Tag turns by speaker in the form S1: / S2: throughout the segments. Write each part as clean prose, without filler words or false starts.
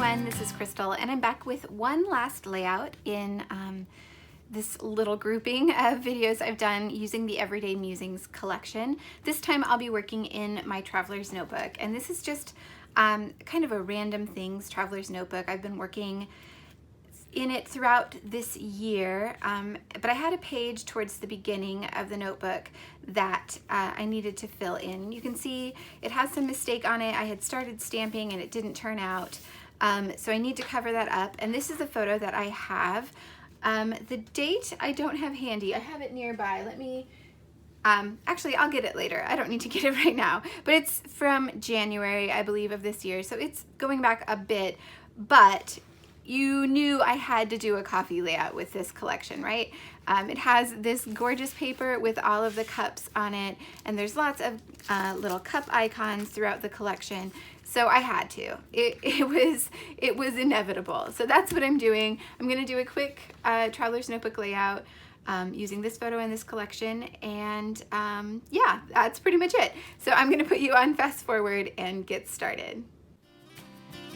S1: everyone, this is Crystal and I'm back with one last layout in this little grouping of videos I've done using the Everyday Musings collection. This time I'll be working in my Traveler's Notebook, and this is just kind of a random things Traveler's Notebook. I've been working in it throughout this year, but I had a page towards the beginning of the notebook that I needed to fill in. You can see it has some mistake on it. I had started stamping and it didn't turn out, so I need to cover that up. And this is the photo that I have. The date I don't have handy. I have it nearby. Let me, actually I'll get it later. I don't need to get it right now, but it's from January, I believe, of this year. So it's going back a bit, but you knew I had to do a coffee layout with this collection, right? It has this gorgeous paper with all of the cups on it, and there's lots of little cup icons throughout the collection. So I had to. It was inevitable. So that's what I'm doing. I'm gonna do a quick Traveler's Notebook layout using this photo in this collection, and yeah, that's pretty much it. So I'm gonna put you on fast forward and get started.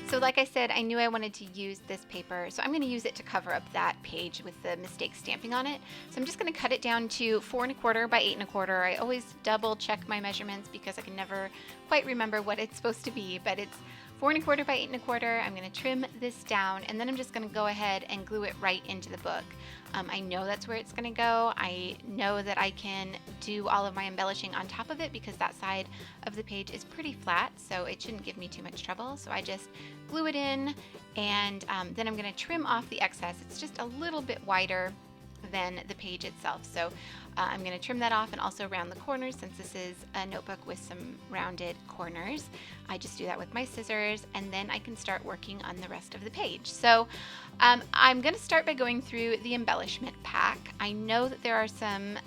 S1: So like I said, I knew I wanted to use this paper, so I'm going to use it to cover up that page with the mistake stamping on it. So I'm just going to cut it down to 4 1/4 by 8 1/4. I always double check my measurements because I can never quite remember what it's supposed to be, but it's 4 1/4 by 8 1/4. I'm going to trim this down, and then I'm just going to go ahead and glue it right into the book. I know that's where it's going to go. I know that I can do all of my embellishing on top of it because that side of the page is pretty flat, so it shouldn't give me too much trouble. So I just glue it in, and then I'm going to trim off the excess. It's just a little bit wider than the page itself, so I'm going to trim that off, and also round the corners since this is a notebook with some rounded corners. I just do that with my scissors, and then I can start working on the rest of the page. So I'm going to start by going through the embellishment pack. I know that there are some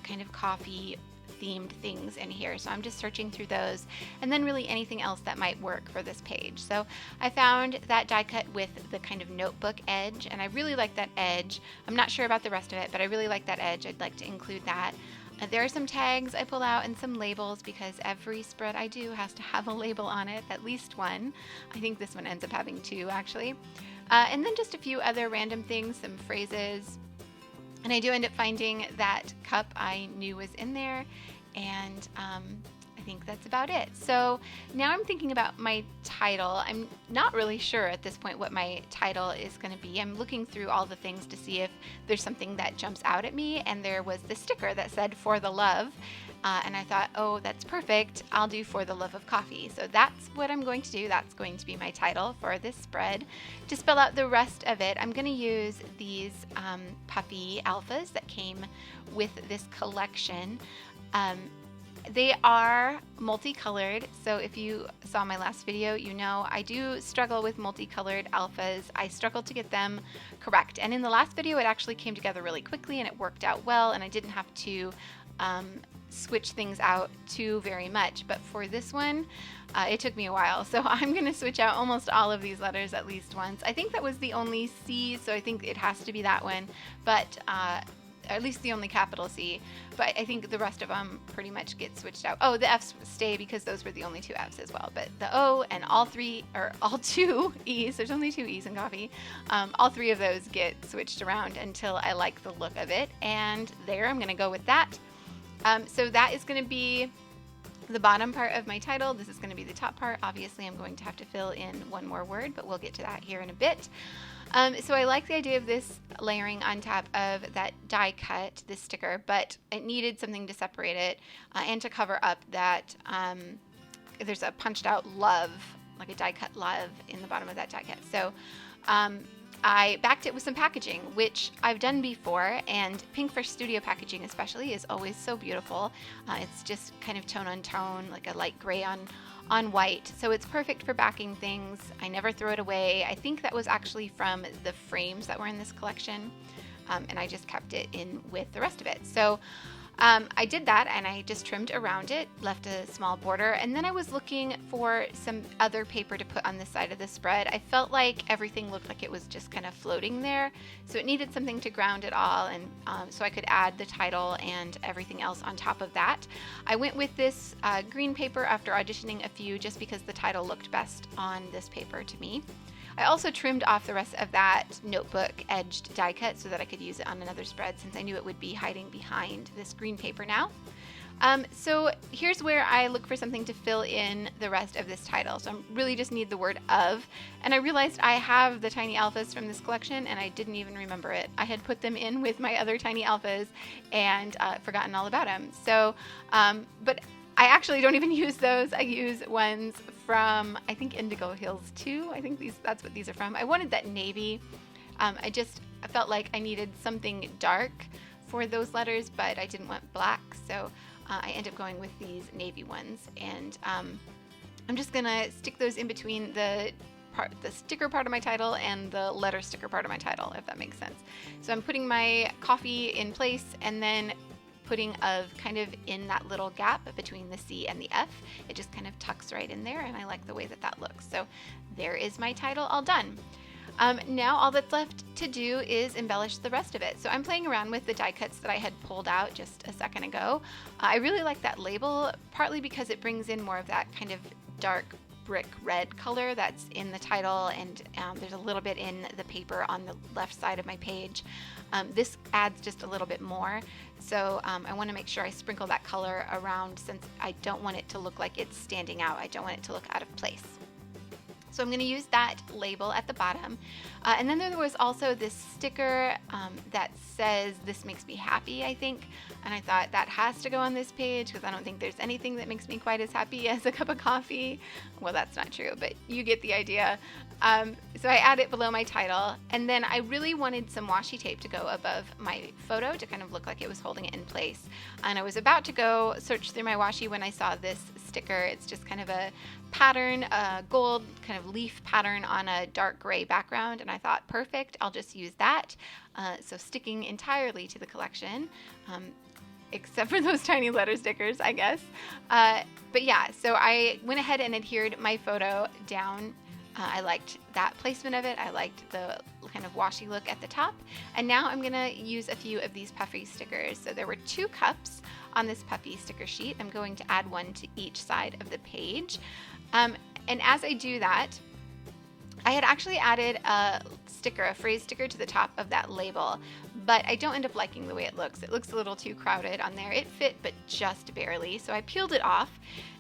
S1: kind of coffee themed things in here, so I'm just searching through those, and then really anything else that might work for this page. So I found that die cut with the kind of notebook edge, and I really like that edge. I'm not sure about the rest of it, but I really like that edge. I'd like to include that. There are some tags I pull out and some labels because every spread I do has to have a label on it, at least one. I think this one ends up having 2 actually. And then just a few other random things, some phrases. And I do end up finding that cup I knew was in there, and I think that's about it. So now I'm thinking about my title. I'm not really sure at this point what my title is going to be. I'm looking through all the things to see if there's something that jumps out at me, and there was the sticker that said "For the Love," and I thought, oh, that's perfect. I'll do "For the Love of Coffee." So that's what I'm going to do. That's going to be my title for this spread. To spell out the rest of it, I'm going to use these puffy alphas that came with this collection. They are multicolored, so if you saw my last video, you know I do struggle with multicolored alphas. I struggle to get them correct, and in the last video it actually came together really quickly and it worked out well, and I didn't have to switch things out too very much. But for this one, it took me a while, so I'm going to switch out almost all of these letters at least once. I think that was the only C, so I think it has to be that one, but at least the only capital C, but I think the rest of them pretty much get switched out. Oh, the F's stay because those were the only 2 F's as well, but the O and all 2 E's, there's only 2 E's in coffee, all 3 of those get switched around until I like the look of it, and there I'm going to go with that. So that is going to be the bottom part of my title. This is going to be the top part. Obviously I'm going to have to fill in one more word, but we'll get to that here in a bit. So I like the idea of this layering on top of that die cut, this sticker, but it needed something to separate it and to cover up that there's a punched out love, like a die cut love in the bottom of that die cut. So I backed it with some packaging, which I've done before, and Pinkfresh Studio packaging especially is always so beautiful. It's just kind of tone on tone, like a light gray on white, so it's perfect for backing things. I never throw it away. I think that was actually from the frames that were in this collection, and I just kept it in with the rest of it. So I did that, and I just trimmed around it, left a small border, and then I was looking for some other paper to put on the side of the spread. I felt like everything looked like it was just kind of floating there, so it needed something to ground it all, and so I could add the title and everything else on top of that. I went with this green paper after auditioning a few just because the title looked best on this paper to me. I also trimmed off the rest of that notebook edged die cut so that I could use it on another spread, since I knew it would be hiding behind this green paper now. So here's where I look for something to fill in the rest of this title. So I really just need the word of, and I realized I have the tiny alphas from this collection and I didn't even remember it. I had put them in with my other tiny alphas and forgotten all about them. So, but I actually don't even use those. I use ones from, I think, Indigo Hills 2. I think that's what these are from. I wanted that navy. I felt like I needed something dark for those letters, but I didn't want black, so I ended up going with these navy ones. And I'm just gonna stick those in between the sticker part of my title and the letter sticker part of my title, if that makes sense. So I'm putting my coffee in place and then putting of kind of in that little gap between the C and the F. It just kind of tucks right in there, and I like the way that looks. So there is my title all done. Now all that's left to do is embellish the rest of it. So I'm playing around with the die cuts that I had pulled out just a second ago. I really like that label, partly because it brings in more of that kind of dark brick red color that's in the title, and there's a little bit in the paper on the left side of my page. This adds just a little bit more, so I want to make sure I sprinkle that color around, since I don't want it to look like it's standing out. I don't want it to look out of place. So I'm going to use that label at the bottom. And then there was also this sticker that says, "This makes me happy," I think. And I thought that has to go on this page, because I don't think there's anything that makes me quite as happy as a cup of coffee. Well, that's not true, but you get the idea. So I add it below my title. And then I really wanted some washi tape to go above my photo to kind of look like it was holding it in place. And I was about to go search through my washi when I saw this sticker. It's just kind of a pattern, a gold kind of leaf pattern on a dark gray background, and I thought, perfect, I'll just use that. So sticking entirely to the collection, except for those tiny letter stickers, I guess. But yeah, so I went ahead and adhered my photo down. I liked that placement of it. I liked the kind of washi look at the top. And now I'm gonna use a few of these puffy stickers. So there were 2 cups on this puffy sticker sheet. I'm going to add one to each side of the page. And as I do that, I had actually added a phrase sticker to the top of that label, but I don't end up liking the way it looks. It looks a little too crowded on there. It fit, but just barely. So I peeled it off,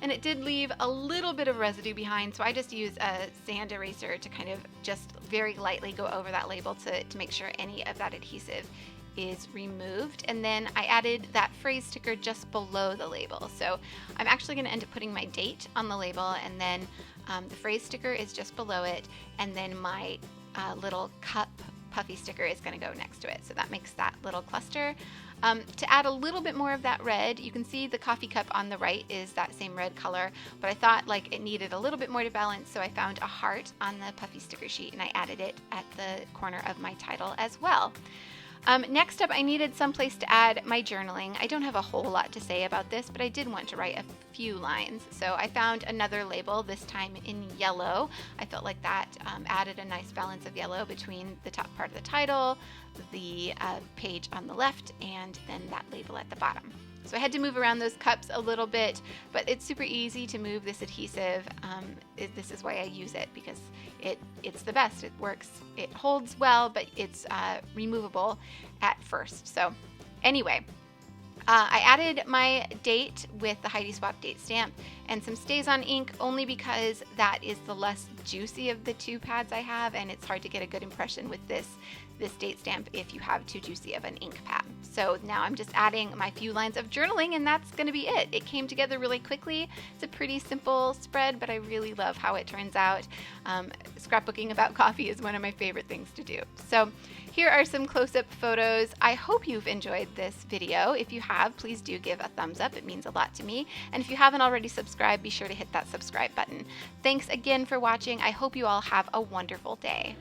S1: and it did leave a little bit of residue behind. So I just used a sand eraser to kind of just very lightly go over that label to make sure any of that adhesive is removed. And then I added that phrase sticker just below the label. So I'm actually going to end up putting my date on the label, and then the phrase sticker is just below it, and then my little cup puffy sticker is going to go next to it. So that makes that little cluster. To add a little bit more of that red, you can see the coffee cup on the right is that same red color, but I thought like it needed a little bit more to balance, so I found a heart on the puffy sticker sheet and I added it at the corner of my title as well. Next up, I needed some place to add my journaling. I don't have a whole lot to say about this, but I did want to write a few lines. So I found another label, this time in yellow. I felt like that added a nice balance of yellow between the top part of the title, the page on the left, and then that label at the bottom. So I had to move around those cups a little bit, but it's super easy to move this adhesive. This is why I use it, because it's the best. It works, it holds well, but it's removable at first. So anyway, I added my date with the Heidi Swap date stamp and some Stays On ink, only because that is the less juicy of the 2 pads I have, and it's hard to get a good impression with this date stamp if you have too juicy of an ink pad. So now I'm just adding my few lines of journaling, and that's going to be it. It came together really quickly. It's a pretty simple spread, but I really love how it turns out. Scrapbooking about coffee is one of my favorite things to do. So here are some close-up photos. I hope you've enjoyed this video. If you have, please do give a thumbs up. It means a lot to me. And if you haven't already subscribed, be sure to hit that subscribe button. Thanks again for watching. I hope you all have a wonderful day.